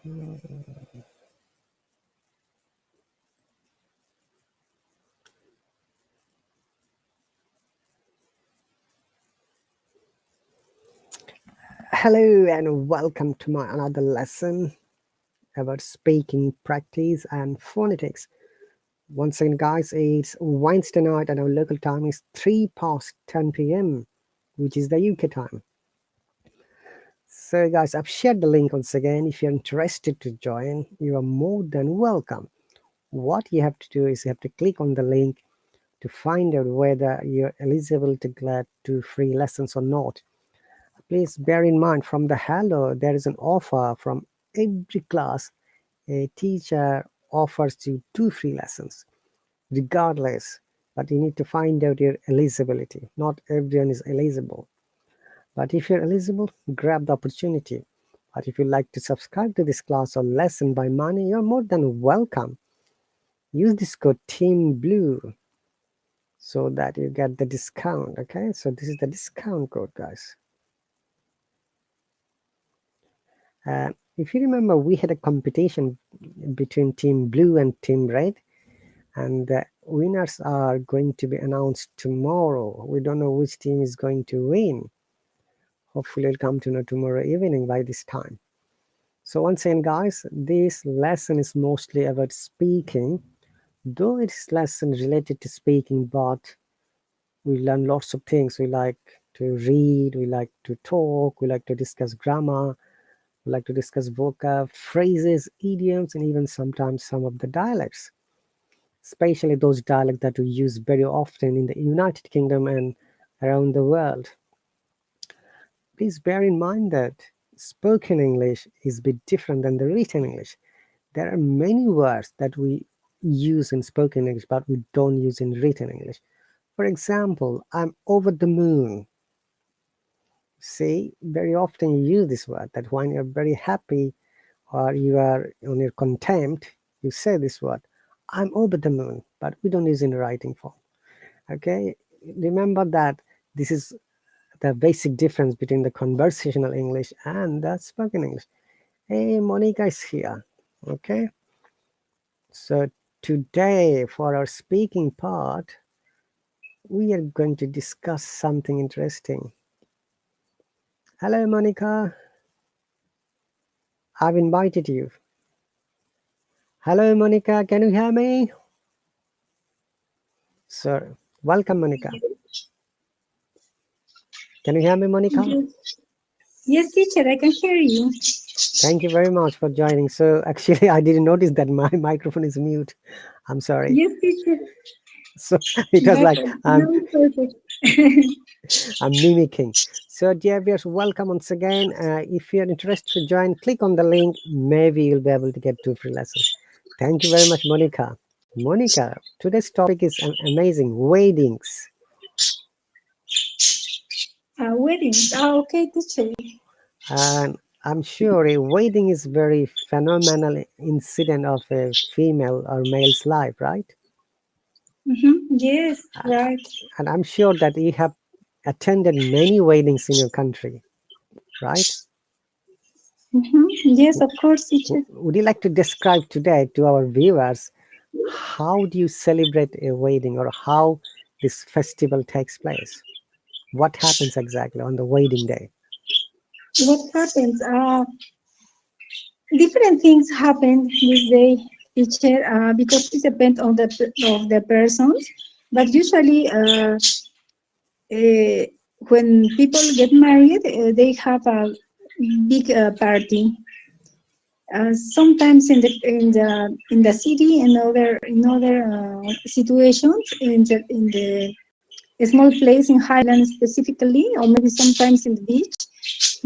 Hello and welcome to my another lesson about speaking practice and phonetics. Once again, guys, it's Wednesday night and our local time is 3 past 10 p.m., which is the UK time. So, guys, I've shared the link once again. If you're interested to join, you are more than welcome. What you have to do is you have to click on the link to find out whether you're eligible to get 2 free lessons or not. Please bear in mind, from the Hallo, there is an offer from every class. A teacher offers you 2 free lessons, regardless. But you need to find out your eligibility. Not everyone is eligible. But if you're eligible, grab the opportunity. But if you'd like to subscribe to this class or lesson by money, you're more than welcome. Use this code TEAMBLUE so that you get the discount. Okay, so this is the discount code, guys. If you remember, we had a competition between Team Blue and Team Red, and the winners are going to be announced tomorrow. We don't know which team is going to win. Hopefully we'll come to know tomorrow evening by this time. So once again, guys, this lesson is mostly about speaking, though it's lesson related to speaking, but we learn lots of things. We like to read, we like to talk, we like to discuss grammar, we like to discuss vocab, phrases, idioms, and even sometimes some of the dialects, especially those dialects that we use very often in the United Kingdom and around the world. Please bear in mind that spoken English is a bit different than the written English. There are many words that we use in spoken English, but we don't use in written English. For example, I'm over the moon. See, very often you use this word, that when you're very happy or you are on your contempt, you say this word, I'm over the moon, but we don't use it in writing form. Okay, remember that this is the basic difference between the conversational English and the spoken English. Hey, Monica is here. Okay, so today for our speaking part, we are going to discuss something interesting. Hello, Monica. I've invited you. Hello, Monica. Can you hear me? So, welcome, Monica. Can you hear me, Monica? Yes, teacher, I can hear you. Thank you very much for joining. So, actually, I didn't notice that my microphone is mute. I'm sorry. Yes, teacher. So, it was like Perfect. I'm mimicking. So, dear viewers, welcome once again. If you're interested to join, click on the link. Maybe you'll be able to get 2 free lessons. Thank you very much, Monica. Monica, today's topic is amazing, weddings. Weddings. Okay, teacher. And I'm sure a wedding is very phenomenal incident of a female or male's life, right? Yes, right. And I'm sure that you have attended many weddings in your country, right? Yes, of course, teacher. Would you like to describe today to our viewers how do you celebrate a wedding, or how this festival takes place? What happens exactly on the wedding day? What happens? Different things happen this day, teacher, because it depends on the persons. But usually, when people get married, they have a big party. Sometimes in the city, in other situations, in the small place in Highland specifically, or maybe sometimes in the beach,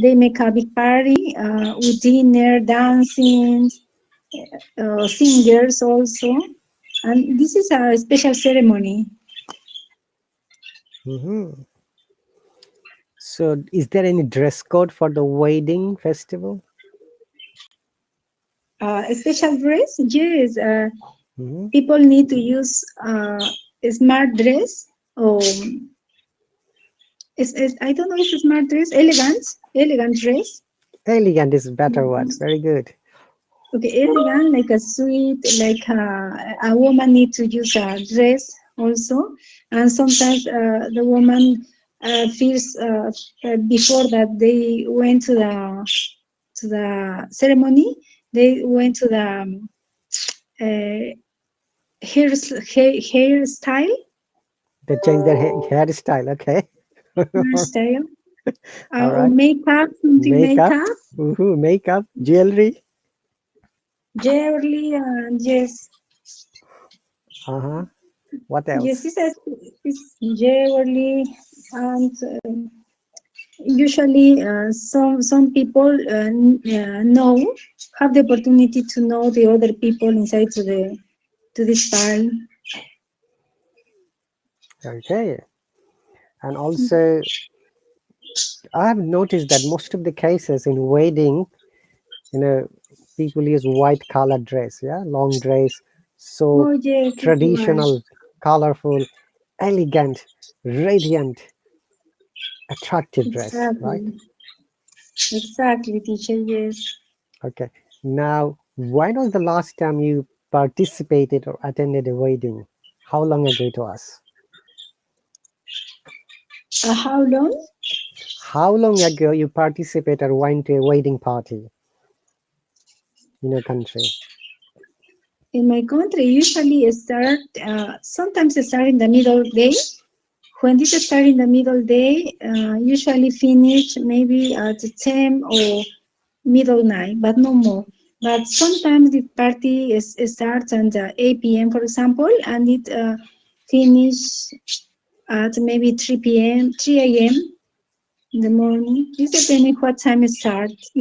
they make a big party with dinner, dancing, singers also, and this is a special ceremony. Mm-hmm. So, is there any dress code for the wedding festival? A special dress, yes. Mm-hmm. People need to use a smart dress, or I don't know if it's smart dress, elegant dress. Elegant is a better word. Very good. Okay, elegant, like a suit, like a woman need to use a dress also, and sometimes the woman feels before that they went to the ceremony, they went to the uh, hairstyle, They change their hairstyle. Okay. hairstyle, All or right. makeup, something Makeup. makeup, Makeup, jewelry. jewelry, and yes, Uh-huh. What yes, else? it's jewelry, and usually some people know have the opportunity to know the other people inside to this file. Okay. And also, I have noticed that most of the cases in wedding, you know, people use white colored dress, yeah, long dress, so Oh yes, that's right. traditional, colorful, elegant, radiant, attractive dress, right? Exactly. Exactly, teacher, yes. Okay. Now, when was the last time you participated or attended a wedding? How long ago it was? How long? How long ago you participated or went to a wedding party in your country? In my country, usually start, sometimes start in the middle day. When this start in the middle day, usually finish maybe at 10 or middle night, but no more. But sometimes the party starts at 8 p.m., for example, and it finish at maybe 3 p.m., 3 a.m. in the morning. This depending what time it starts.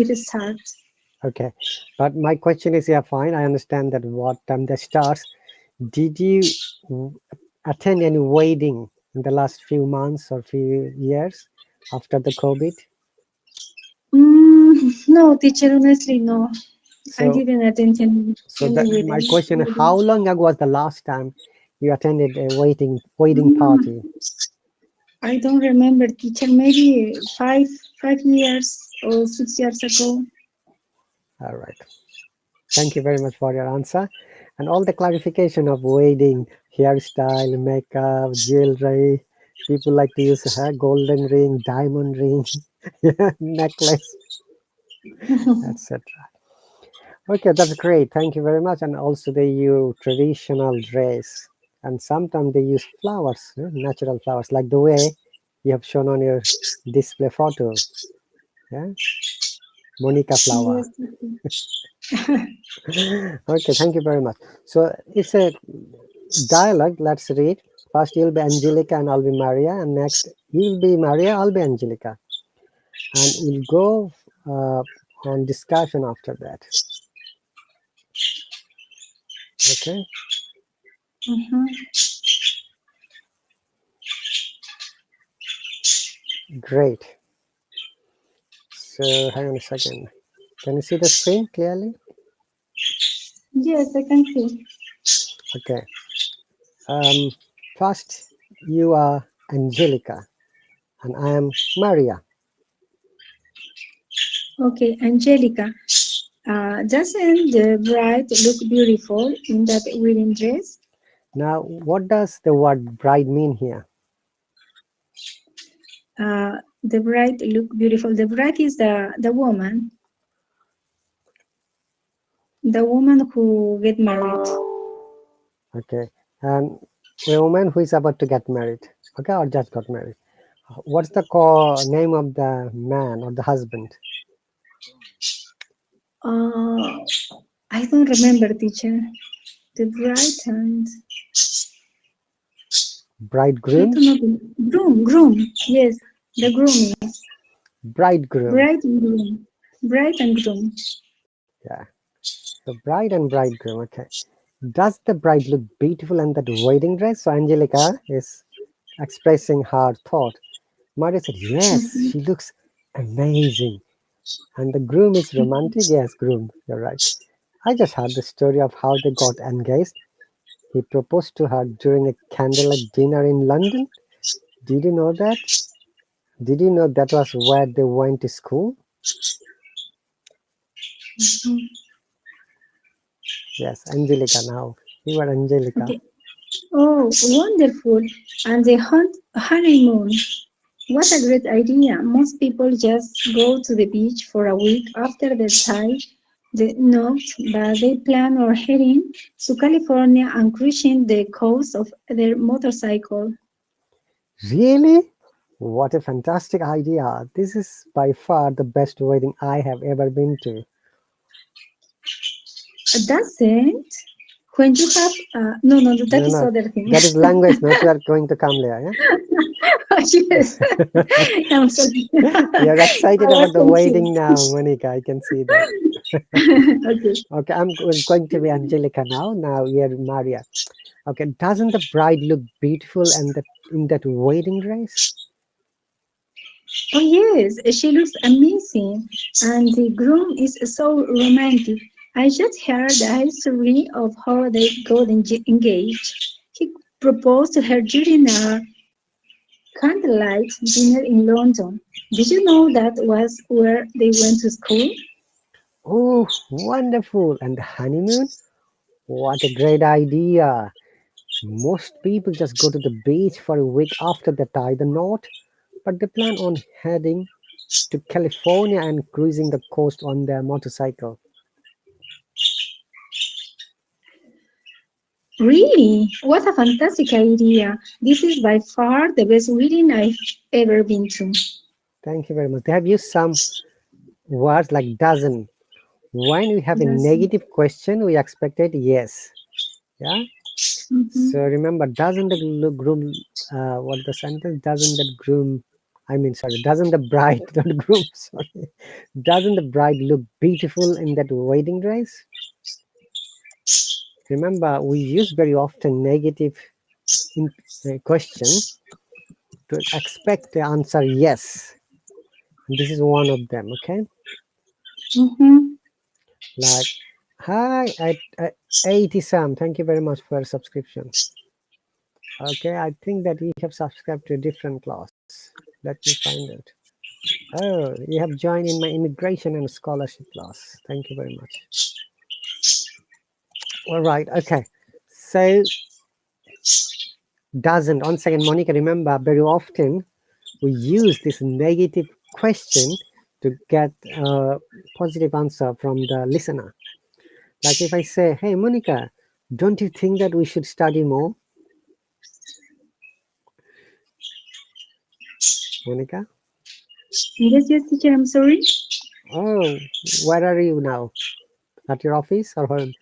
Okay. But my question is, yeah, fine. I understand that what time the stars. Did you attend any wedding in the last few months or few years after the COVID? No, teacher, honestly, no. I So, didn't attend so any that my wedding. question: how long ago was the last time you attended a wedding Mm, party? I don't remember, teacher. Maybe 5 years or 6 years ago. All right. Thank you very much for your answer and all the clarification of wedding, hairstyle, makeup, jewelry. People like to use a golden ring, diamond ring, necklace, etc. Okay, that's great. Thank you very much. And also they use traditional dress, and sometimes they use flowers, natural flowers, like the way you have shown on your display photo. Yeah, Monica flower. Yes, teacher. Okay, thank you very much. So it's a dialogue. Let's read. First, you'll be Angelica and I'll be Maria, and next, you'll be Maria, I'll be Angelica, and we'll go on discussion after that. Okay, Mhm. great. So hang on a second. Can you see the screen clearly? Yes, I can see. Okay. Um, First, you are Angelica, and I am Maria. Okay, Angelica. Doesn't the bride look beautiful in that wedding dress? Now, what does the word bride mean here? The bride look beautiful. The bride is the woman who get married. Okay, and a woman who is about to get married. Okay, or just got married. What's the name of the man or the husband? Uh, I don't remember, teacher. The bride and I Bridegroom? don't know. Groom. Yes, the groom is Bridegroom. bride and groom. Bride and groom. Yeah. So bride and bridegroom. Okay. Does the bride look beautiful in that wedding dress? So Angelica is expressing her thought. Maria said, yes, Mhm. she looks amazing. And the groom is romantic? Yes, groom. You're right. I just heard the story of how they got engaged. He proposed to her during a candlelight dinner in London. Did you know that? Did you know that was where they went to school? Mhm. Yes, Angelica now. You are Angelica. Okay. Oh, wonderful. And the honeymoon. What a great idea. Most people just go to the beach for a week after they tie the knot, but they plan on heading to California and cruising the coast of their motorcycle. Really? What a fantastic idea. This is by far the best wedding I have ever been to. That's it. When you have, no, that No, is no, other thing. that is language notes. You are going to come later, Yes, yeah? I'm sorry. You're I excited was about the wedding confused. now, Monica. I can see that. Okay. Okay, we're going to be Angelica now. Now you're Maria. Okay, doesn't the bride look beautiful and that in that wedding dress? Oh yes, she looks amazing, and the groom is so romantic. I just heard the history of how they got engaged. He proposed to her during a candlelight dinner in London. Did you know that was where they went to school? Oh, wonderful! And the honeymoon? What a great idea! Most people just go to the beach for a week after they tie the knot, but they plan on heading to California and cruising the coast on their motorcycle. Really? What a fantastic idea! This is by far the best wedding I've ever been to. Thank you very much. They have used some words like dozen. When we have a That's, negative question, we expected yes. Yeah. So mhm. remember, doesn't the groom, what the sentence? Doesn't that groom, I mean, sorry, doesn't the bride, not groom, sorry, doesn't the bride look beautiful in that wedding dress? Remember, we use very often negative in, question to expect the answer yes. And this is one of them, okay? Mhm. Like, hi, at 80 Sam, thank you very much for subscription. Okay, I think that you have subscribed to a different class. Let me find it. Oh, you have joined in my immigration and scholarship class. Thank you very much. All right, okay. So, doesn't, on second, Monica, remember very often we use this negative question to get a positive answer from the listener. Like if I say, hey, Monica, don't you think that we should study more? Monica? Yes, teacher, I'm sorry. Oh, where are you now? At your office or home?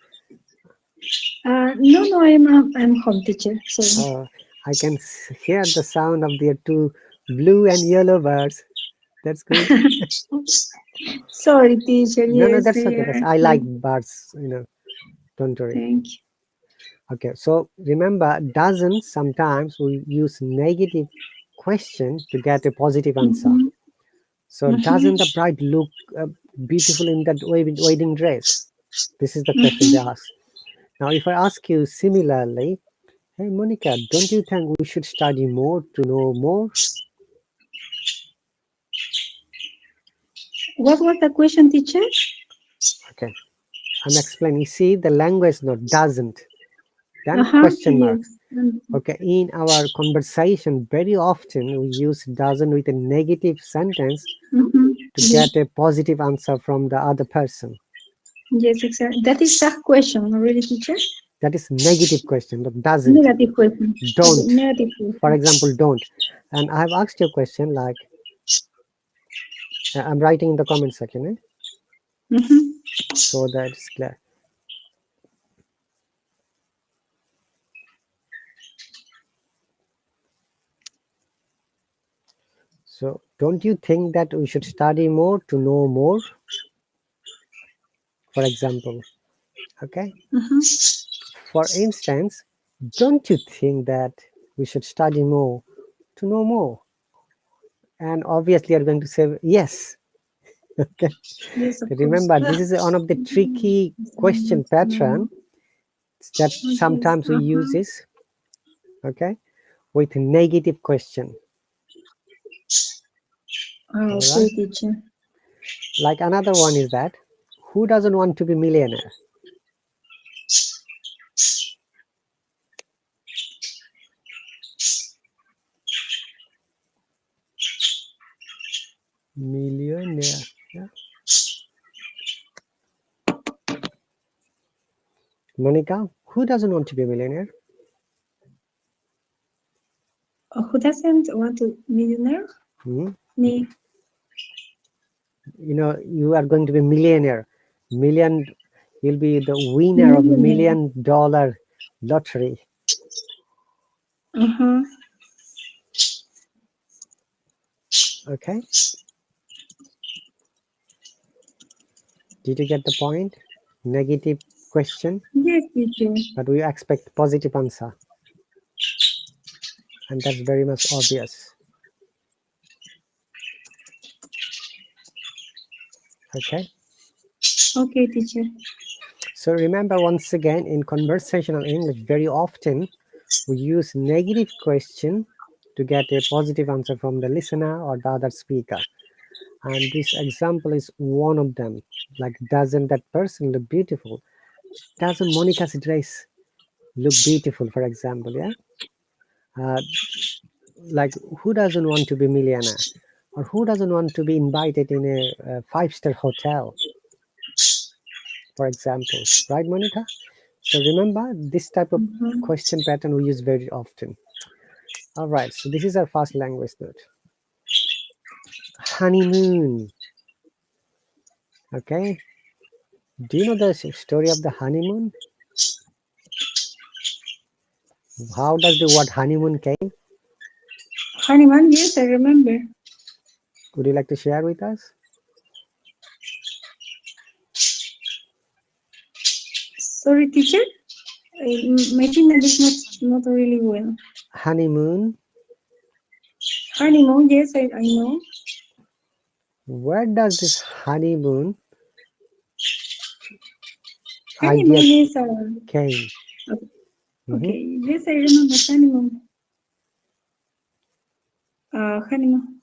No, I'm home teacher. Sorry. I can hear the sound of the two blue and yellow birds. That's good. Sorry, teacher. No, no, Yes, that's okay. That's I like birds. Don't worry. thank you. Okay, so remember, doesn't sometimes we use negative question to get a positive answer. Mhm, So mhm, doesn't the bride look beautiful in that wedding dress? This is the question they mhm. ask. Now, if I ask you similarly, hey Monica, don't you think we should study more to know more? What was the question, teacher? Okay, I'm explaining. You see, the language note doesn't, then question mark. Yes. Okay, in our conversation, very often we use doesn't with a negative sentence to Yes. get a positive answer from the other person. Yes, exactly. That is a question, really, teacher? That is negative question, not doesn't, Negative question. Okay, don't. negative For question. example, don't. And I've asked you a question like, I'm writing in the comment section, Mhm. so that it's clear. So, don't you think that we should study more to know more? For example, okay. Mhm. For instance, don't you think that we should study more to know more? And obviously, you're going to say yes. Okay. Yes, of course. Remember, this is one of the tricky question pattern that Yes. sometimes we use is okay with negative question. All Okay, right. teacher. Like another one is that who doesn't want to be millionaire? Millionaire. Yeah. Monica, who doesn't want to be a millionaire? Who doesn't want to millionaire? Hmm? Me. You know, you are going to be a millionaire. Million, you'll be the winner of Millionaire. $1 million lottery. Uh-huh. Okay. Did you get the point? Negative question, Yes, teacher. but we expect positive answer. And that's very much obvious. Okay. Okay, teacher. So remember, once again, in conversational English, very often we use negative question to get a positive answer from the listener or the other speaker. And this example is one of them. Like, doesn't that person look beautiful? Doesn't Monica's dress look beautiful, for example? Yeah. Uh, like, who doesn't want to be millionaire? Or who doesn't want to be invited in a five-star hotel, for example? Right, Monica? So remember, this type of Uh-huh. question pattern we use very often. All right, so this is our first language note. Honeymoon. Okay. Do you know the story of the honeymoon? How does the word honeymoon came? Honeyman, yes, I remember. Would you like to share with us? Sorry, teacher. My signal is not really well. Honeymoon. Honeymoon, yes, I know. Where does this honeymoon idea Honeymoon is came? Hmm. okay. Yes, I remember honeymoon. Honeymoon.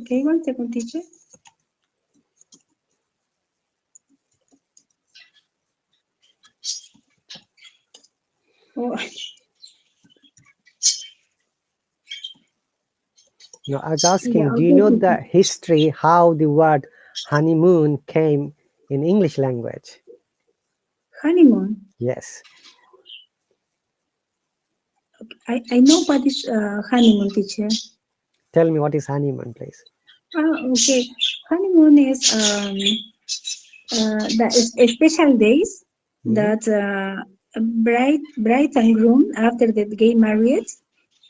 Okay, 1 second, teacher. Oh, No, I was yeah, asking, do you okay, know the teacher. history how the word honeymoon came in English language? Honeymoon. Yes. I know what is honeymoon, teacher. Tell me what is honeymoon, please. Okay. Honeymoon is the special days Hmm. that bride and groom after they get married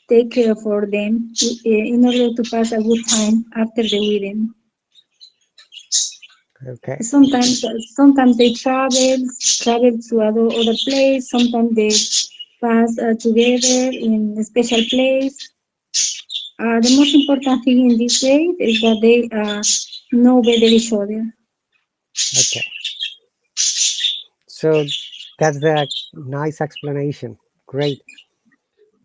take care for them in order to pass a good time after the wedding. Okay. Sometimes they travel to other place. Sometimes they pass together in a special place. The most important thing in this way is that they know better each other. Okay. So that's the nice explanation. Great.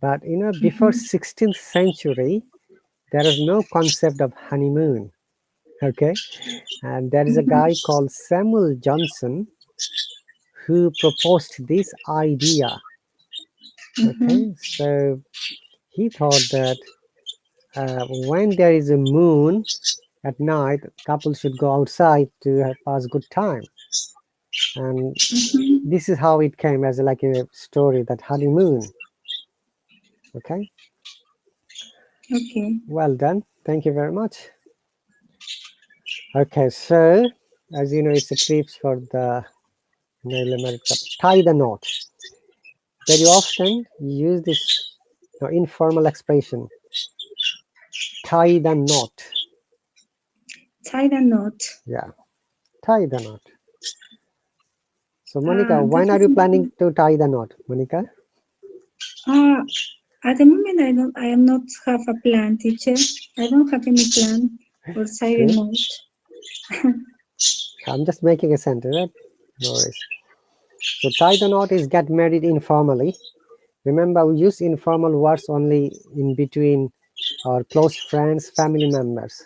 But you know, before Mhm. 16th century, there is no concept of honeymoon. Okay. And there is a Mhm. guy called Samuel Johnson who proposed this idea. Mhm. Okay. So he thought that when there is a moon at night, couples should go outside to pass good time. And Mhm. this is how it came as like a story, that honeymoon. Okay. Okay. Well done. Thank you very much. Okay. So as you know, it's a tips for the newly married couple. Tie the knot. Very often you use this informal expression, tie the knot. Tie the knot. Yeah, tie the knot. So Monica, That when are is you planning important. to tie the knot, Monica? Uh, at the moment, I am not have a plan, teacher. I don't have any plan for tie the Sure. knot. I'm just making a sentence, right? No worries. So tie the knot is get married informally. Remember, we use informal words only in between our close friends, family members.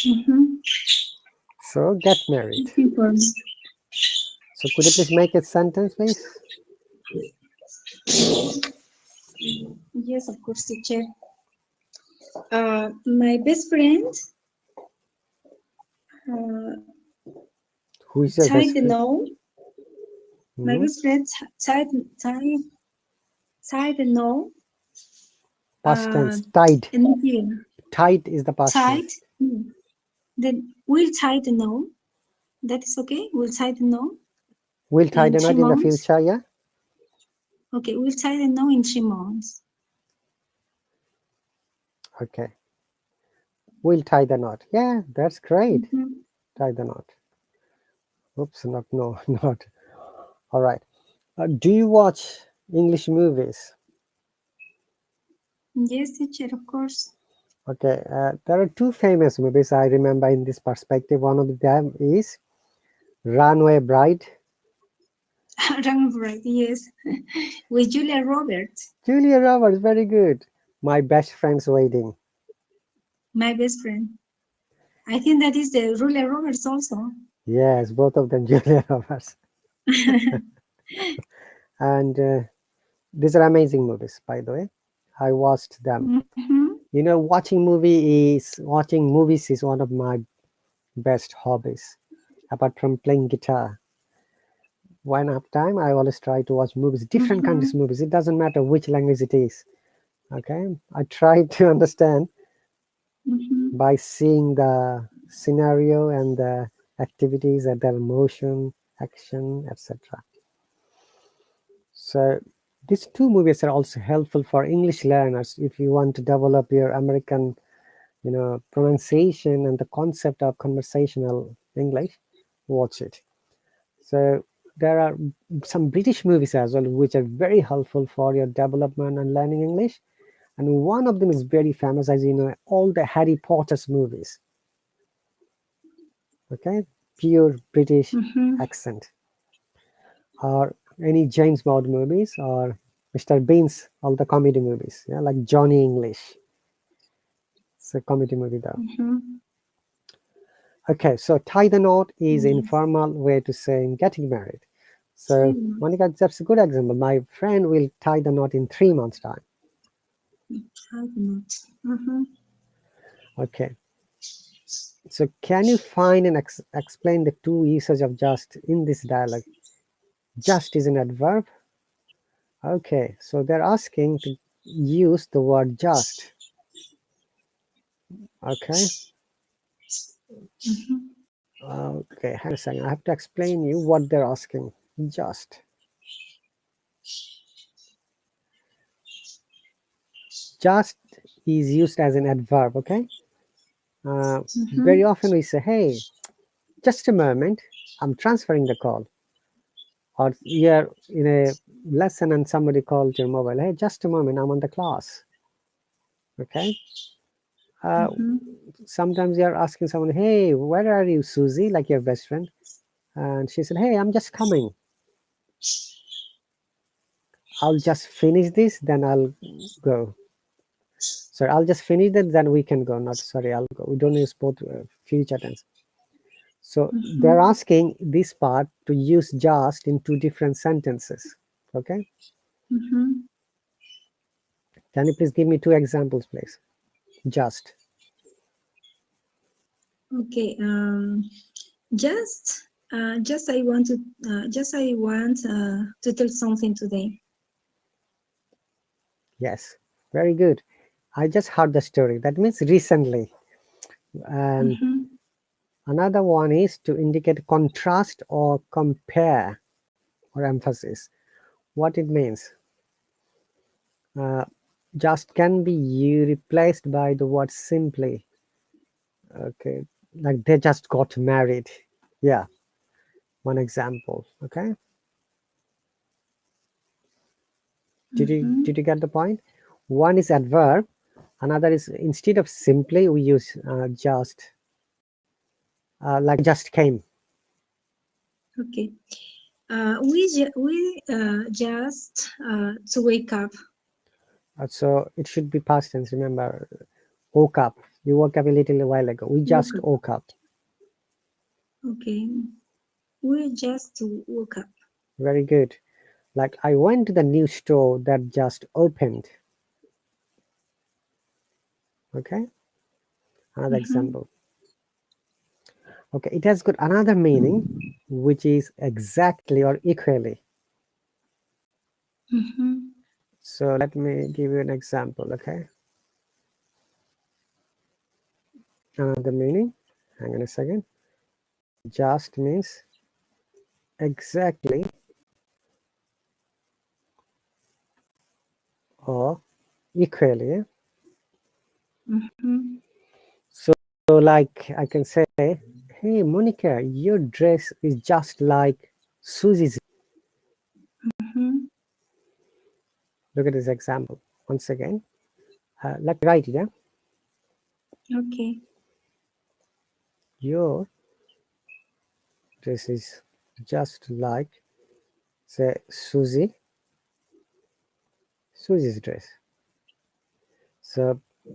Mhm. So get married. It's important. So could you please make a sentence, please? Yes, of course, teacher. My best friend uh, Who is your tied best the friend? knot. My Hmm. best friend tied the knot. Past tense. In Tied. here. Tied is the past Tied. tense. Then we'll tie the knot. That is okay. We'll tie the knot Will tie in the three knot in the months. future, yeah? Okay, we'll tie the knot in 3 months. Okay. We'll tie the knot. Yeah, that's great. Mm-hmm. Tie the knot. Oops, not, no, not. All right. Do you watch English movies? Yes, teacher, of course. Okay. There are two famous movies I remember in this perspective. One of them is Runaway Bride. Wrong, right? Yes, with Julia Roberts, Julia Roberts, very good. My Best Friend's Wedding. my best friend. I think that is the Julia Roberts also. Yes, both of them Julia Roberts. And these are amazing movies, by the way. I watched them. Mm-hmm. You know, watching movies is one of my best hobbies. Apart from playing guitar, when I have time, I always try to watch movies, different Mm-hmm. countries' movies. It doesn't matter which language it is. Okay, I try to understand Mm-hmm. by seeing the scenario and the activities and their motion, action, etc. So these two movies are also helpful for English learners if you want to develop your American, pronunciation and the concept of conversational English. Watch it. So there are some British movies as well, which are very helpful for your development and learning English. And one of them is very famous, as you know, all the Harry Potter's movies. Okay, pure British Mm-hmm. accent, or any James Bond movies, or Mr. Bean's all the comedy movies. Yeah, like Johnny English. It's a comedy movie though. Mm-hmm. Okay, so tie the knot is Yes. informal way to saying getting married. So China. Monica, that's a good example. My friend will tie the knot in 3 months' time. How not? Mm-hmm. Okay. So can you find and explain the two uses of just in this dialogue? Just is an adverb. Okay, so they're asking to use the word just. Okay. Mm-hmm. Okay, hang on a second. I have to explain you what they're asking. Just. Just is used as an adverb, okay? Very Mm-hmm. often we say, hey, just a moment, I'm transferring the call. Or you're in a lesson and somebody called your mobile, hey, just a moment, I'm on the class. Okay. Uh, Mm-hmm. Sometimes you're asking someone, hey, where are you, Susie, like your best friend? And she said, hey, I'm just coming. I'll just finish this, then I'll go. Sorry, I'll just finish that, then we can go. Not sorry, I'll go. We don't use both future tense. So they're Mm-hmm. asking this part to use just in two different sentences. Okay. Mm-hmm. Can you please give me two examples, please? Just. Okay. Just I want to tell something today. Yes. Very good. I just heard the story. That means recently. And Mm-hmm. another one is to indicate contrast or compare or emphasis. What it means. Uh, just can be replaced by the word simply. Okay. Like they just got married. Yeah. One example. Okay. Mm-hmm. Did you get the point? One is adverb. Another is instead of simply we use just. Like just came. Okay. We just to wake up. So it should be past tense. Remember, woke up. You woke up a little while ago. We Woke just up. woke up. Okay. We just woke up. Very good. Like I went to the new store that just opened. Okay, another Mm-hmm. example. Okay, it has got another meaning, which is exactly or equally. Mm-hmm. So let me give you an example. Okay, another meaning. Hang on a second. Just means exactly or equally. Mm-hmm. So, like I can say, hey Monica, your dress is just like Susie's. Mm-hmm. Look at this example once again. Let me write it. Yeah? Okay. Your dress is just like, say, Susie's dress. So Ah,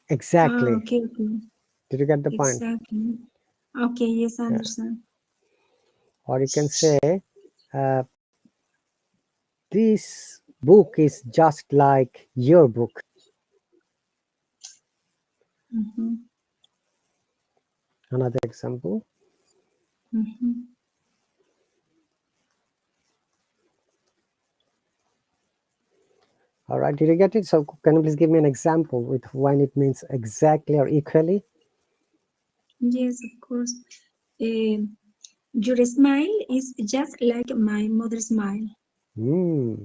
exactly. okay, okay. Did you get the point? Exactly. Okay, yes, I Yeah. understand. Or you can say, uh, this book is just like your book. Mm-hmm. Another example. Mm-hmm. All right, did you get it? So can you please give me an example with when it means exactly or equally? Yes, of course. Um, your smile is just like my mother's smile. Hmm.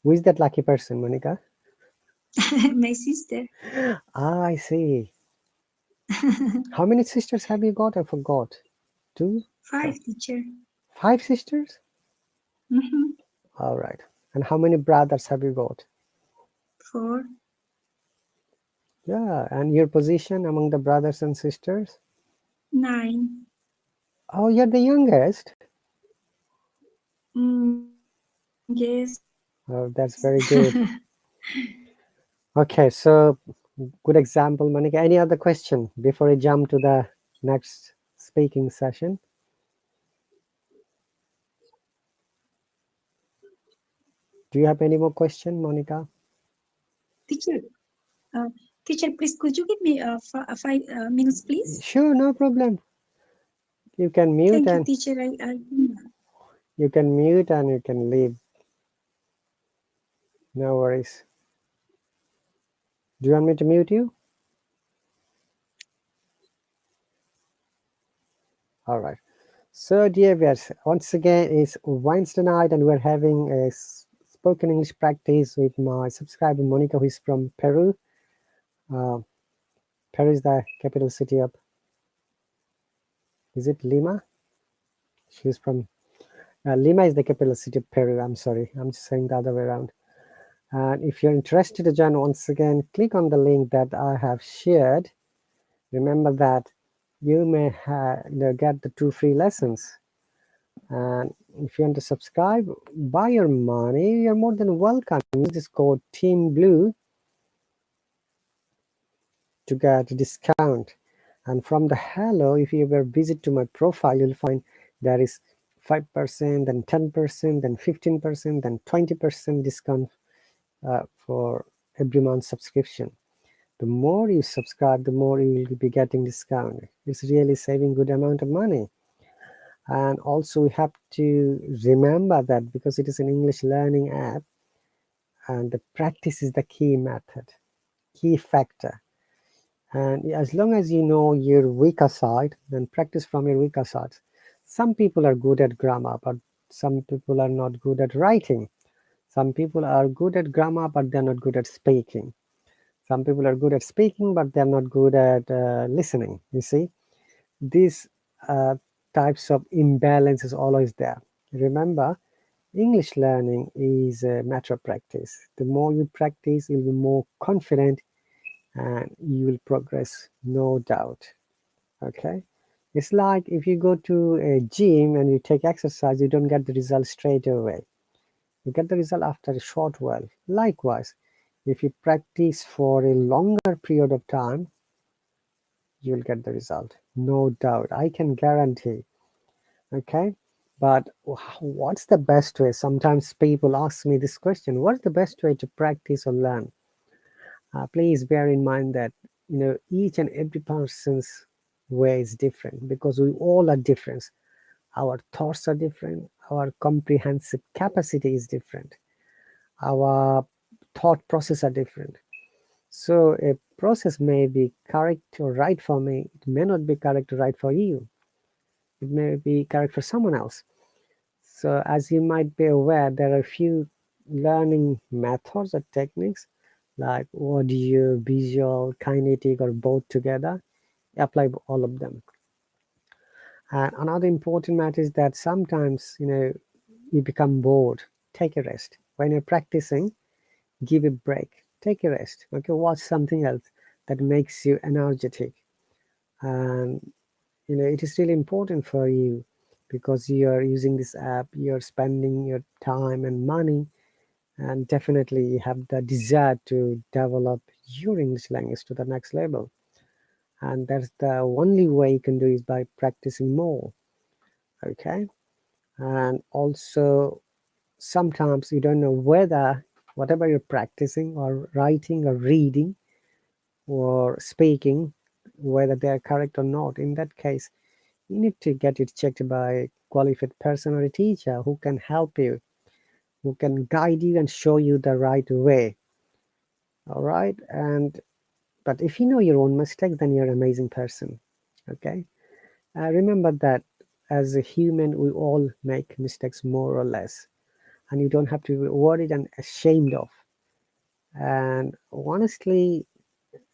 Who is that lucky person, Monica? My sister. Ah, I see. How many sisters have you got? I forgot. Two? Five, Oh, teacher. 5 sisters? Mm-hmm. All right. And how many brothers have you got? Four, Yeah, and your position among the brothers and sisters? nine. Oh, you're the youngest? Yes. Oh, that's very good. Okay, so good example, Monica. Any other question before I jump to the next speaking session? Do you have any more question, Monica? Teacher, uh, teacher, please, could you give me 5 minutes, please? Sure, no problem. You can mute Thank you, and teacher. you can leave. No worries. Do you want me to mute you? All right. So, dear viewers, once again, it's Wednesday night, and we're having a spoken English practice with my subscriber Monica, who is from Peru. Uh, Peru is the capital city of, is it Lima? She's from Lima is the capital city of Peru. I'm sorry, I'm just saying the other way around. And if you're interested to join, once again, click on the link that I have shared. Remember that you may get the 2 free lessons. And if you want to subscribe, buy your money, you're more than welcome. Use this code Team Blue to get a discount. And from the Hello, if you ever visit to my profile, you'll find there is 5%, then 10%, then 15%, then 20% discount for every month subscription. The more you subscribe, the more you will be getting discount. It's really saving good amount of money. And also we have to remember that because it is an English learning app, and the practice is the key method, key factor. And as long as you know your weaker side, then practice from your weaker sides. Some people are good at grammar, but some people are not good at writing. Some people are good at grammar, but they're not good at speaking. Some people are good at speaking, but they're not good at listening. You see, these uh, types of imbalance is always there. Remember, English learning is a matter of practice. The more you practice, you'll be more confident and you will progress, no doubt. Okay? It's like if you go to a gym and you take exercise, you don't get the result straight away. You get the result after a short while. Likewise, if you practice for a longer period of time, you'll get the result. No doubt. I can guarantee. Okay? But what's the best way? Sometimes people ask me this question: what's the best way to practice or learn? Please bear in mind that each and every person's way is different because we all are different. Our thoughts are different, our comprehensive capacity is different, our thought process are different. So a process may be correct or right for me, it may not be correct or right for you, it may be correct for someone else. So as you might be aware, there are a few learning methods or techniques like audio, visual, kinetic, or both together. Apply all of them. And another important matter is that sometimes you become bored. Take a rest. When you're practicing, give a break. Take a rest. Okay, watch something else that makes you energetic. And it is really important for you because you are using this app, you're spending your time and money, and definitely you have the desire to develop your English language to the next level. And that's the only way you can do is by practicing more. Okay. And also sometimes you don't know whether whatever you're practicing or writing or reading or speaking, whether they are correct or not. In that case, you need to get it checked by a qualified person or a teacher who can help you, who can guide you and show you the right way. All right. And but if you know your own mistakes, then you're an amazing person. Okay. Remember that as a human, we all make mistakes more or less, and you don't have to be worried and ashamed of. And honestly,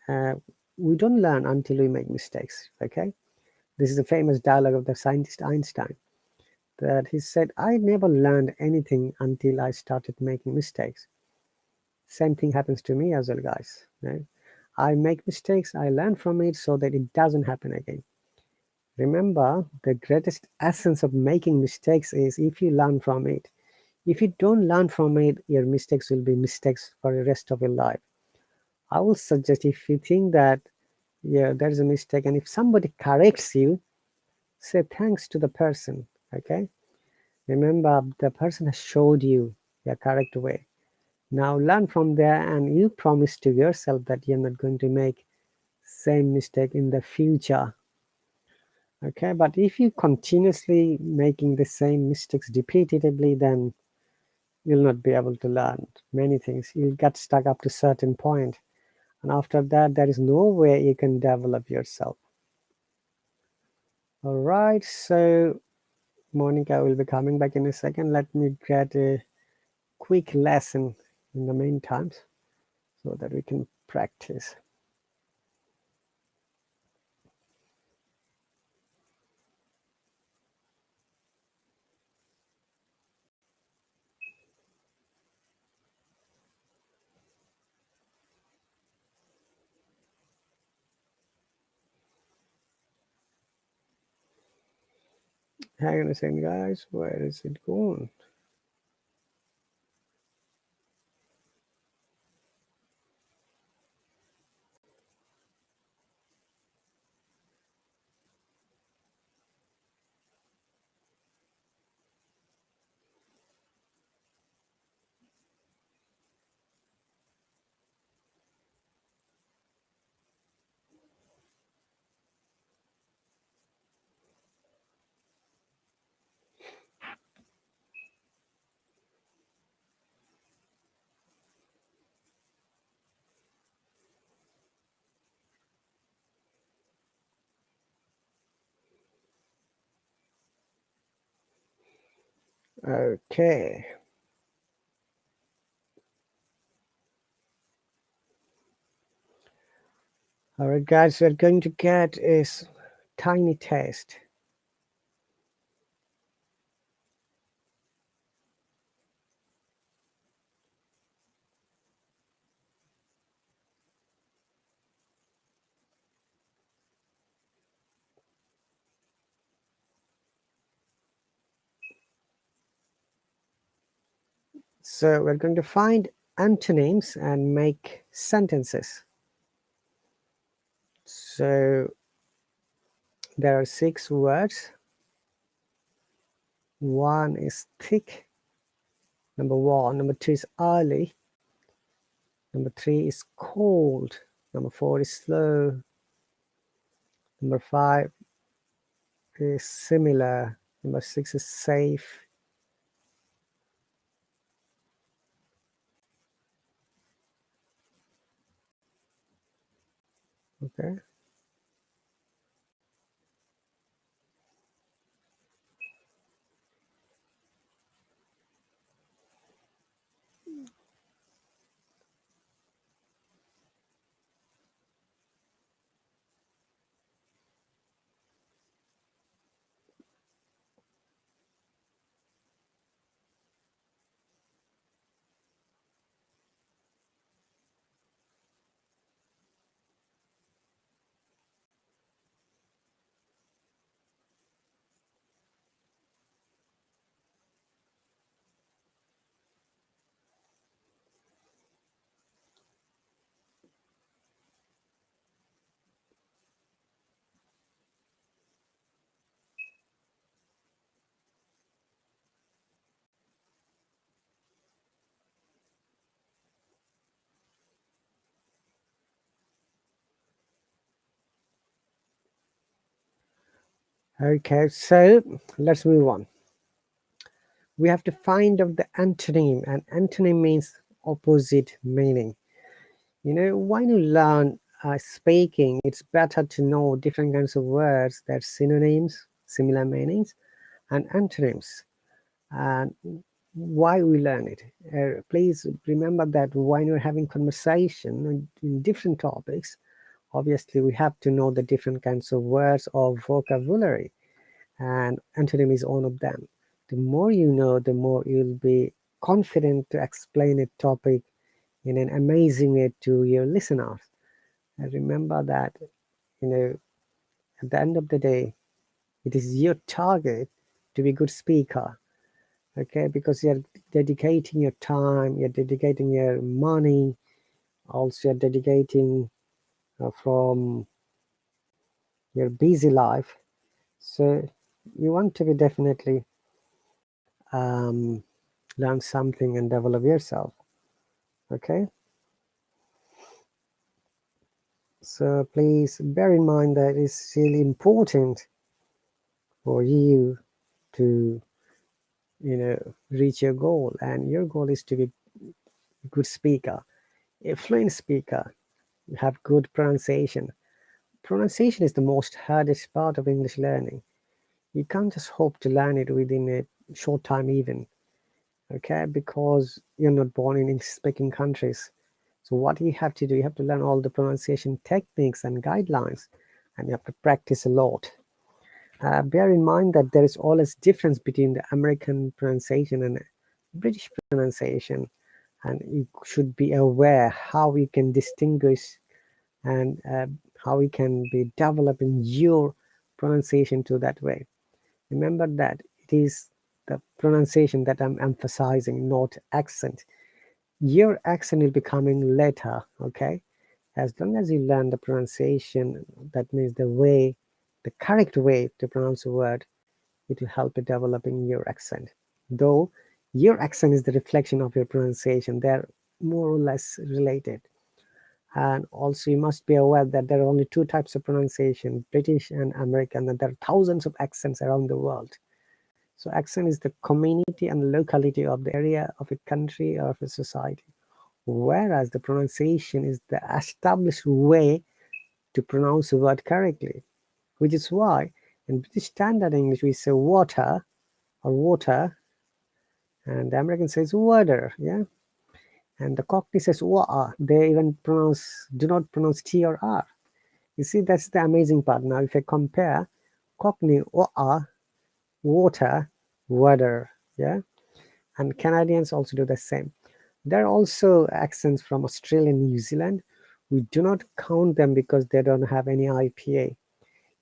uh, we don't learn until we make mistakes. Okay. This is a famous dialogue of the scientist Einstein, that he said, I never learned anything until I started making mistakes. Same thing happens to me as well, guys. Right? I make mistakes, I learn from it so that it doesn't happen again. Remember, the greatest essence of making mistakes is if you learn from it. If you don't learn from it, your mistakes will be mistakes for the rest of your life. I will suggest if you think that, yeah, there is a mistake, and if somebody corrects you, say thanks to the person. Okay. Remember, the person has showed you the correct way. Now learn from there, and you promise to yourself that you're not going to make same mistake in the future. Okay, but if you continuously making the same mistakes repeatedly, then you'll not be able to learn many things. You'll get stuck up to a certain point, and after that, there is no way you can develop yourself. All right, so Monica will be coming back in a second. Let me get a quick lesson in the meantime so that we can practice. Hang on a second, guys. Where is it going? Okay. All right, guys. We're going to get a tiny test. So we're going to find antonyms and make sentences. So there are 6 words. One is thick. Number 1. Number 2 is early. Number 3 is cold. Number 4 is slow. Number 5 is similar. Number 6 is safe. Okay. Okay, so let's move on. We have to find out the antonym, and antonym means opposite meaning. When you learn speaking, it's better to know different kinds of words that synonyms, similar meanings, and antonyms. And why we learn it. Please remember that when you're having conversation in different topics, obviously we have to know the different kinds of words or vocabulary, and antonym is one of them. The more you know, the more you'll be confident to explain a topic in an amazing way to your listeners. And remember that, at the end of the day, it is your target to be a good speaker. Okay, because you're dedicating your time, you're dedicating your money, also you're dedicating from your busy life. So you want to be definitely um, learn something and develop yourself. Okay, so please bear in mind that it's really important for you to reach your goal, and your goal is to be a good speaker, a fluent speaker, have good pronunciation. Pronunciation is the most hardest part of English learning. You can't just hope to learn it within a short time even, okay, because you're not born in English speaking countries. So what you have to do, you have to learn all the pronunciation techniques and guidelines, and you have to practice a lot. Bear in mind that there is always difference between the American pronunciation and British pronunciation, and you should be aware how we can distinguish, and how we can be developing your pronunciation to that way. Remember that it is the pronunciation that I'm emphasizing, not accent. Your accent will be coming later, okay? As long as you learn the pronunciation, that means the correct way to pronounce a word, it will help in developing your accent. Though your accent is the reflection of your pronunciation, they're more or less related. And also you must be aware that there are only two types of pronunciation, British and American, and there are thousands of accents around the world. So accent is the community and locality of the area of a country or of a society, whereas the pronunciation is the established way to pronounce a word correctly, which is why in British Standard English we say water or water, and the American says water, yeah, and the Cockney says water. They even do not pronounce T or R. You see, that's the amazing part. Now, if I compare Cockney water, water, yeah, and Canadians also do the same. There are also accents from Australia and New Zealand. We do not count them because they don't have any IPA.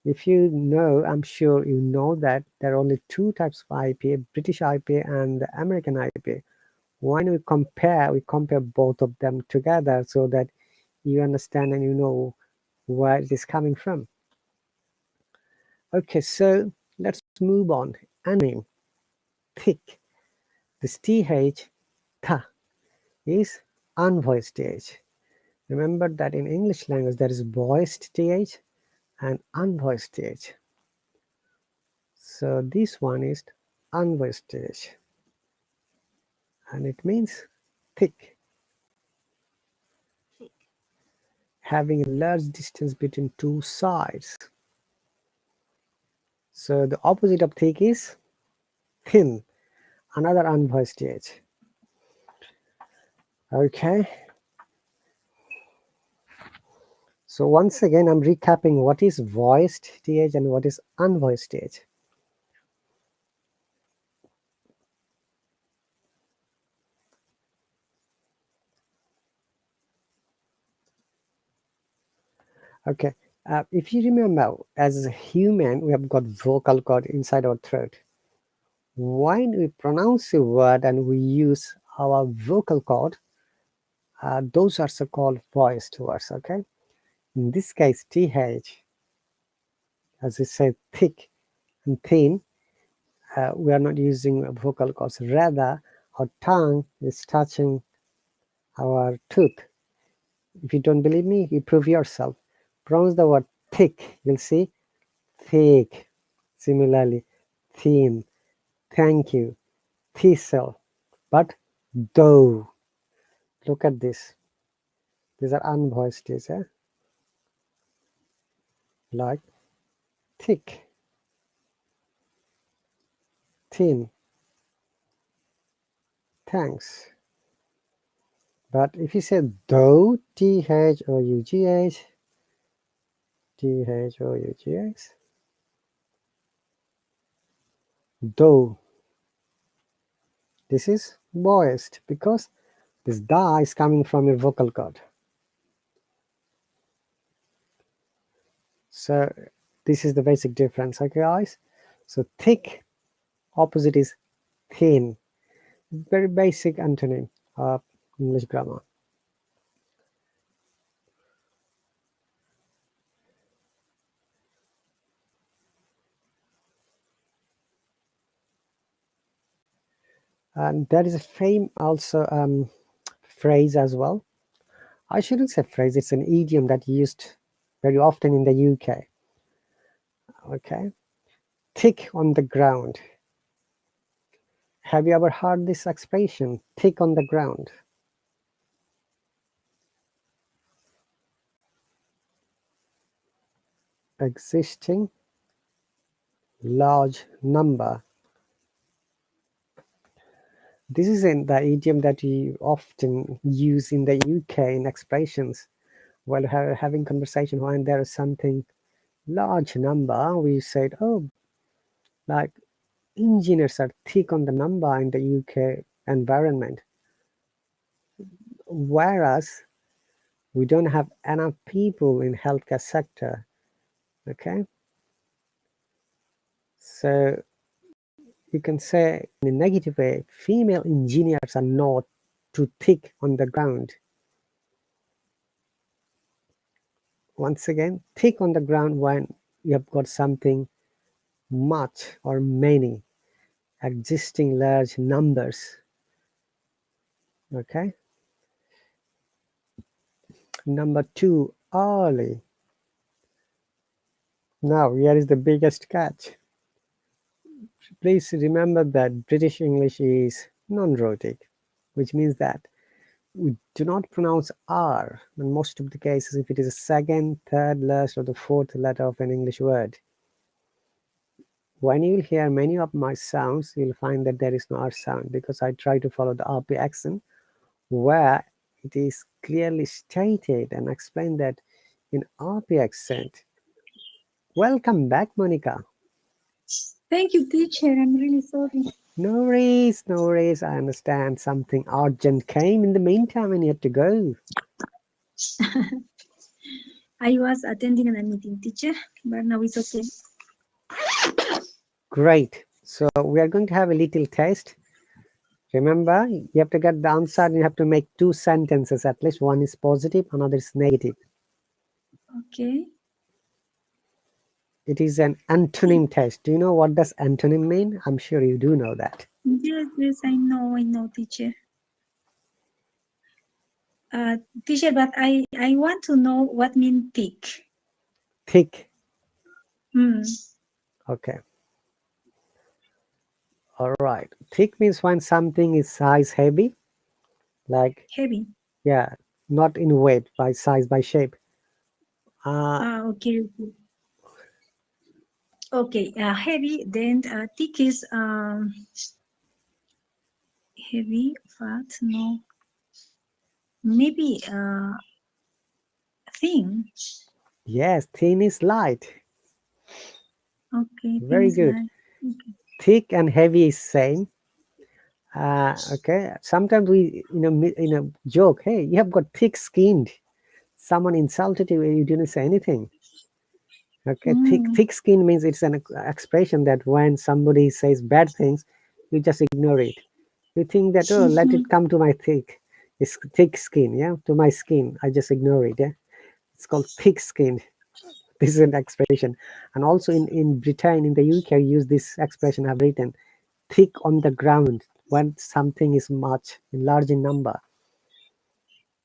If you know, I'm sure you know that there are only two types of IPA, British IPA and the American IPA. When we compare both of them together so that you understand and you know where it is coming from. Okay, so let's move on. Anonym, thick. This TH, tha, is unvoiced TH. Remember that in English language there is voiced th and unvoiced th. So this one is unvoiced th, and it means thick, having a large distance between two sides. So the opposite of thick is thin, another unvoiced th. Okay. So once again, I'm recapping what is voiced th and what is unvoiced th. Okay, if you remember, as a human, we have got vocal cord inside our throat. When we pronounce a word and we use our vocal cord, those are so called voiced words. Okay, in this case, th, as we said, thick and thin, we are not using vocal cords. Rather, our tongue is touching our tooth. If you don't believe me, you prove yourself. Pronounce the word thick. You'll see thick. Similarly, thin. Thank you. Thistle. But though. Look at this. These are unvoiced T's, eh? Like thick, thin, thanks. But if you say though, Though, Though, though, this is voiced because this da is coming from your vocal cord. So this is the basic difference, okay guys? So thick, opposite is thin. Very basic antonym of English grammar. And there is a also phrase as well. I shouldn't say phrase, it's an idiom that used very often in the UK. Okay, thick on the ground. Have you ever heard this expression, thick on the ground? Existing large number. This is in the idiom that we often use in the UK in expressions while having conversation when there is something large number. We said, oh, like engineers are thick on the number in the UK environment, whereas we don't have enough people in healthcare sector. Okay, so you can say in a negative way, female engineers are not too thick on the ground. Once again, thick on the ground when you have got something much or many existing large numbers. Okay, number two, early. Now here is the biggest catch. Please remember that British English is non-rhotic, which means that we do not pronounce R in most of the cases if it is the second, third, last, or the fourth letter of an English word. When you'll hear many of my sounds, you'll find that there is no R sound because I try to follow the RP accent where it is clearly stated and explained that in RP accent. Welcome back, Monica. Thank you, teacher. I'm really sorry. No worries, no worries. I understand something urgent came in the meantime and you had to go. I was attending a meeting, teacher, but now it's okay. Great. So we are going to have a little test. Remember, you have to get the answer and you have to make two sentences at least. One is positive, another is negative. Okay. It is an antonym test. Do you know what does antonym mean? I'm sure you do know that. Yes, I know, teacher. Teacher, but I want to know what mean thick. Thick. Mm, Okay. All right. Thick means when something is size heavy, like, heavy. yeah, not in weight, by size, by shape. Okay, okay. Okay, heavy. Then thick is heavy, fat. No, maybe thin. Yes, thin is light. Okay, thin Very is good. light. Okay. Thick and heavy is same. Okay. Sometimes we, joke, hey, you have got thick skinned. Someone insulted you, you didn't say anything. Okay, Mm, thick skin means it's an expression that when somebody says bad things, you just ignore it. You think that, oh, let mhm, it come to my it's thick skin, yeah, to my skin. I just ignore it. Yeah, it's called thick skin. This is an expression, and also in Britain, in the UK, use this expression. I've written thick on the ground when something is much large in number.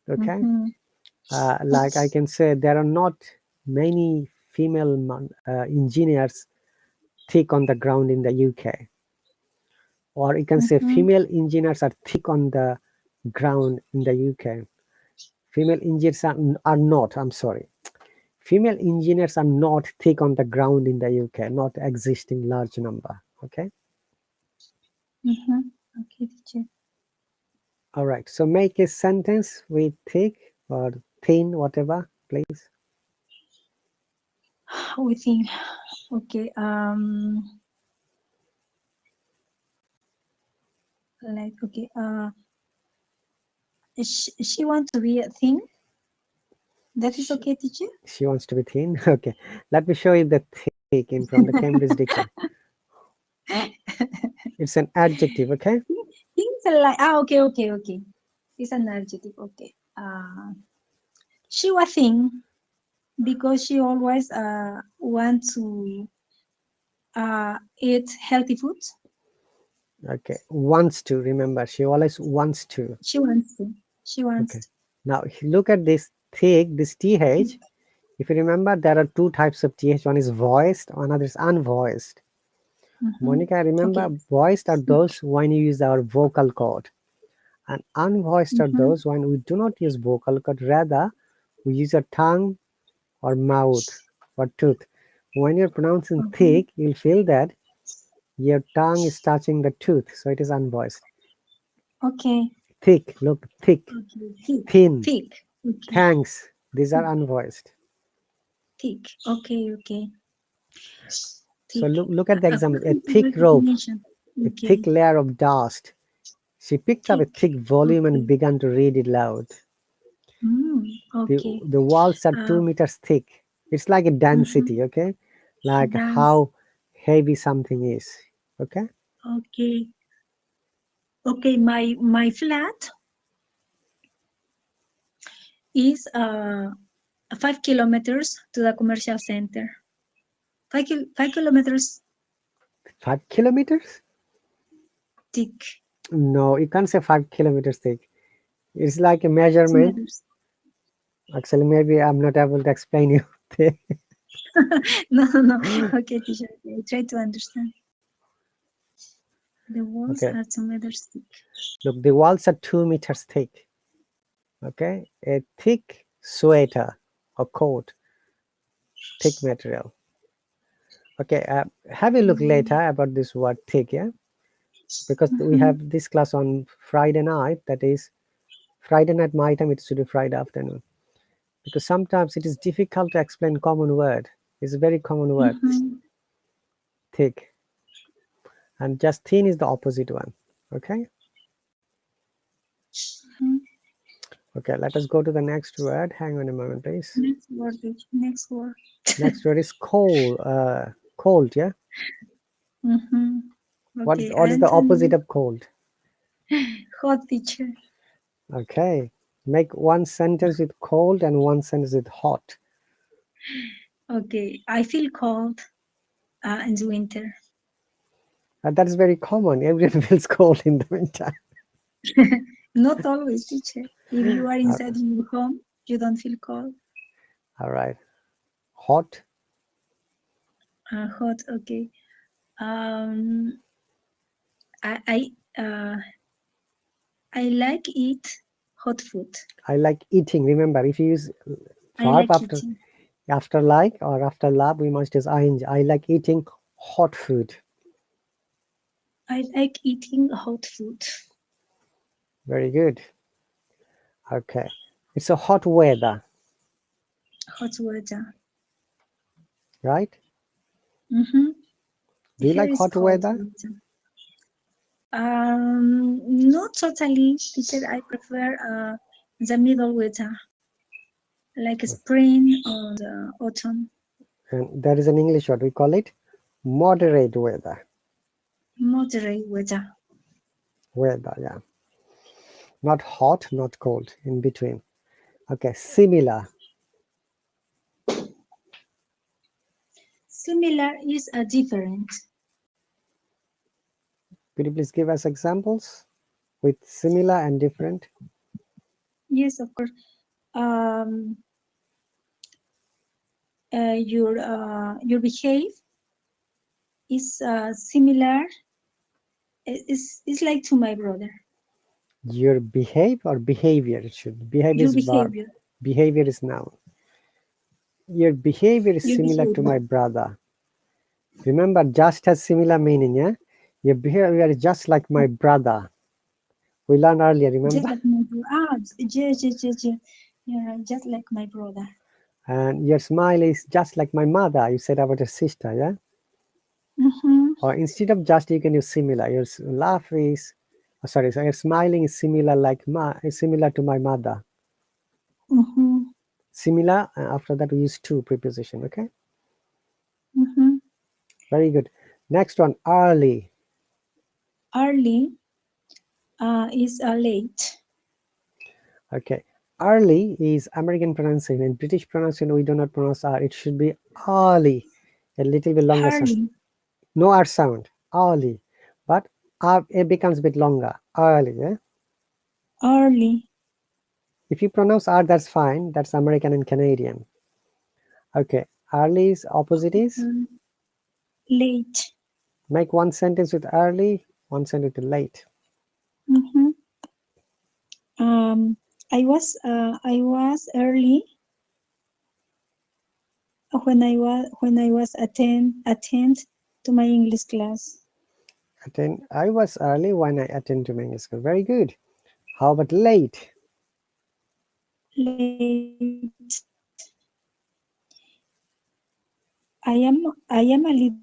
Okay, mhm, like I can say there are not many female engineers thick on the ground in the UK, or you can say mhm, female engineers are thick on the ground in the UK. Female engineers are not. I'm sorry. Female engineers are not thick on the ground in the UK. Not existing large number. Okay. mhm. Okay, teacher. All right. So make a sentence with thick or thin, whatever, please. We think. Okay. Like okay. She want to be a thin. That is She, okay, teacher. she wants to be thin. Okay. Let me show you the thick in from the Cambridge Dictionary. It's an adjective. Okay. Things are like okay, okay, okay. It's an adjective. Okay. She was thin because she always want to eat healthy food. Okay. Wants to, remember. She always wants to. She wants to. She wants Okay. to. Now look at this thick, this th. If you remember, there are two types of th. One is voiced, another is unvoiced. Mm-hmm. Monica, remember, Okay. voiced are those when you use our vocal cord, and unvoiced are Mm-hmm. those when we do not use vocal cord. Rather, we use our tongue or mouth or tooth. When you're pronouncing Okay. thick, you'll feel that your tongue is touching the tooth, so it is unvoiced. Okay. Thick, look, thick, Okay. Thick. thin, Thick. Okay. thanks. These are unvoiced. Thick. Okay. Okay. So Thick. look at the example. A According to thick the rope, definition. a thick Okay. layer of dust. She picked up a Thick. thick volume and Okay. began to read it loud. The, Okay. the walls are Uh, 2 meters thick. It's like a mhm. density, okay? Like Dance. how heavy something is, okay? Okay. Okay. My flat is 5 kilometers to the commercial center. 5 kilometers 5 kilometers? thick. No, you can't say 5 kilometers thick. It's like a 2 measurement. meters. Actually, maybe I'm not able to explain you. No, no, no. Okay, teacher. I try to understand. The walls Okay, are 2 meters thick. look, the walls are 2 meters thick, okay? A thick sweater or coat, thick material. Okay, have a look later about this word thick, yeah? Because we Mm-hmm. have this class on Friday night, that is Friday night my time, it should be Friday afternoon. Because sometimes it is difficult to explain common word. It's a very common word, Mm-hmm. thick. And just thin is the opposite one. Okay? Mm-hmm. Okay, let us go to the next word. Hang on a moment, please. Next word, teacher. Next word. Next word is cold. Cold, yeah? Mm-hmm. Okay, What is the opposite Anthony. of cold? Hot teacher. Okay. Make one sentence with cold and one sentence with hot. Okay, I feel cold in the winter. That is very common. Everyone feels cold in the winter. Not always, teacher. If you are Uh, inside your home, you don't feel cold. all right. Hot. Hot, okay. Um, I like eat hot food. I like eating. Remember, if you use I verb like eating. after like or after lab, we must use ing. I like eating hot food. I like eating hot food. Very good. Okay. It's a hot weather, Hot weather. right? Mm-hmm. Do you Here like is hot cold weather? weather. Not totally. Teacher, I prefer the middle weather, like spring or the autumn. And there is an English word. We call it moderate weather. Moderate weather. Weather, yeah. Not hot, not cold, in between. Okay. Similar. Similar is a different. Could you please give us examples with similar and different? Yes, of course. Um, your behave is similar. Is like to my brother. Your behave or behavior? It should behave Your is verb. behavior. Behavior is noun. Your behavior is Your similar to my behavior. brother. Remember, just has similar meaning, yeah? Your behavior is just like my brother. We learned earlier, Just remember? like my brother. Yeah. Yeah, just like my brother. And your smile is just like my mother. You said about your sister, yeah? Mm-hmm. Or instead of just, you can use similar. Your laugh is, oh, sorry, so your smiling is similar is similar to my mother. Mm-hmm. Similar. After that, we use to preposition. Okay, Mm-hmm. very good. Next one, early. Early is late. Okay, early is American pronunciation. In British pronunciation, we do not pronounce R. It should be early, a little bit longer sound. Early. No R sound. Early, but it becomes a bit longer. Early. Yeah? Early. If you pronounce R, that's fine. That's American and Canadian. Okay, early's opposite is Mm, late. make one sentence with early, one sentence with late. Mm-hmm. Um, I was early when I was attend to my English class. I was early when I attend to my school. Very good. How about late? Late. I am a little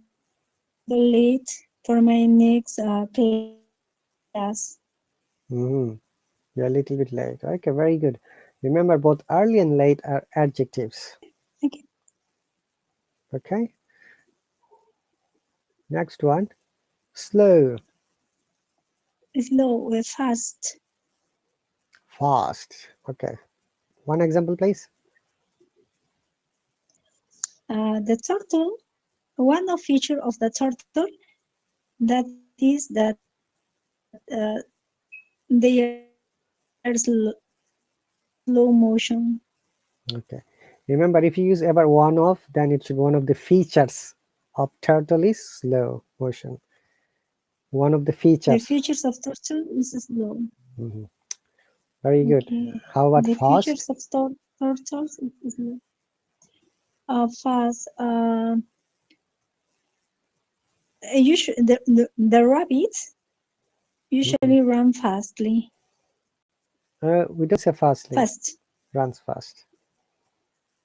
late for my next class. Hmm. You're a little bit late. Okay, very good. Remember, both early and late are adjectives. Okay. Okay. Next one, slow, Slow, fast. fast. Okay. One example, please. The turtle. One of feature of the turtle that is that they are slow motion. Okay. Remember, if you use ever one of, then it should be one of the features of turtle is slow motion. One of the The features. features of turtle is slow. Mhm. Very good. Okay. How about The fast? features of turtles is slow. Fast. The rabbits Mhm. usually run fastly. We don't say fastly, Fast. runs fast.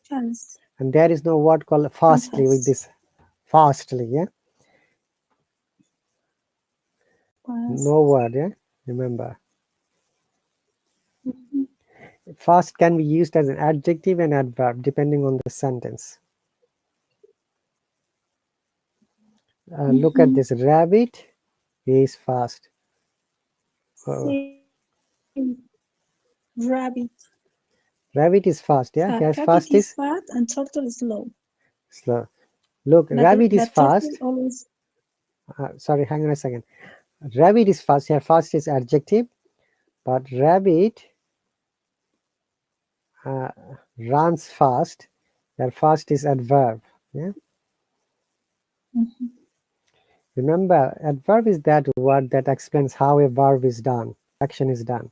Fast. And there is no word called Run fastly with fast. this fastly, yeah? No Fast. word, yeah? Remember. Mhm. Fast can be used as an adjective and adverb depending on the sentence. Look at Mhm. this. Rabbit is fast. Uh, Say rabbit. rabbit is fast, yeah? Here's Rabbit fast is is fast and turtle is slow. slow. Look, But rabbit is the turtle fast. always Sorry, hang on a second. Rabbit is fast. Here, fast is adjective. But rabbit uh, runs fast. That fast is adverb. Yeah. Mhm. Remember, adverb is that word that explains how a verb is done, action is done.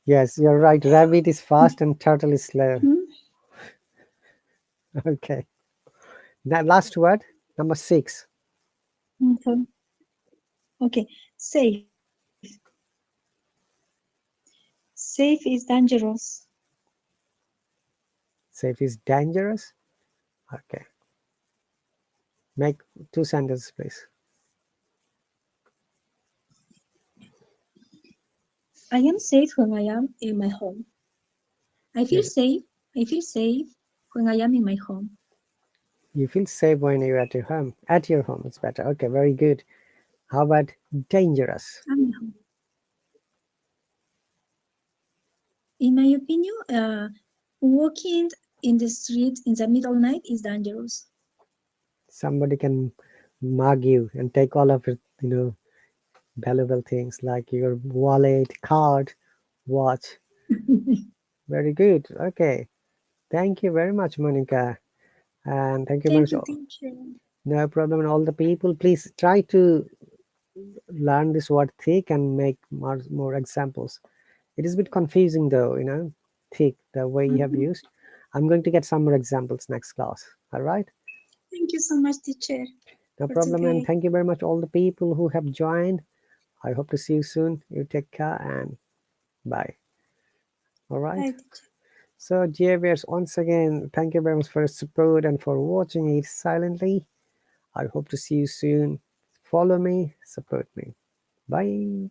Yes, you're right. Rabbit is fast and turtle is slow. Mhm. Okay. That last word, number 6. Okay. Okay. Safe. Safe is dangerous. Safe is dangerous. Okay. Make 2 sentences, please. I am safe when I am in my home. I feel Yes. safe. I feel safe when I am in my home. You feel safe when you're at your home. At your home, it's better. Okay, very good. How about dangerous? I'm at home. In my opinion, walking in the street in the middle night is dangerous. Somebody can mug you and take all of your, valuable things like your wallet, card, watch. Very good. Okay. Thank you very much, Monica. And thank you very Thank much. you, teacher. No problem. And all the people, please try to learn this word thick and make more examples. It is a bit confusing though, thick, the way you have Mhm. used. I'm going to get some more examples next class. All right. Thank you so much, teacher, No for problem. And today. thank you very much, all the people who have joined. I hope to see you soon. You take care and bye. All right. Bye, teacher. So, dear viewers, once again, thank you very much for your support and for watching it silently. I hope to see you soon. Follow me, support me. Bye.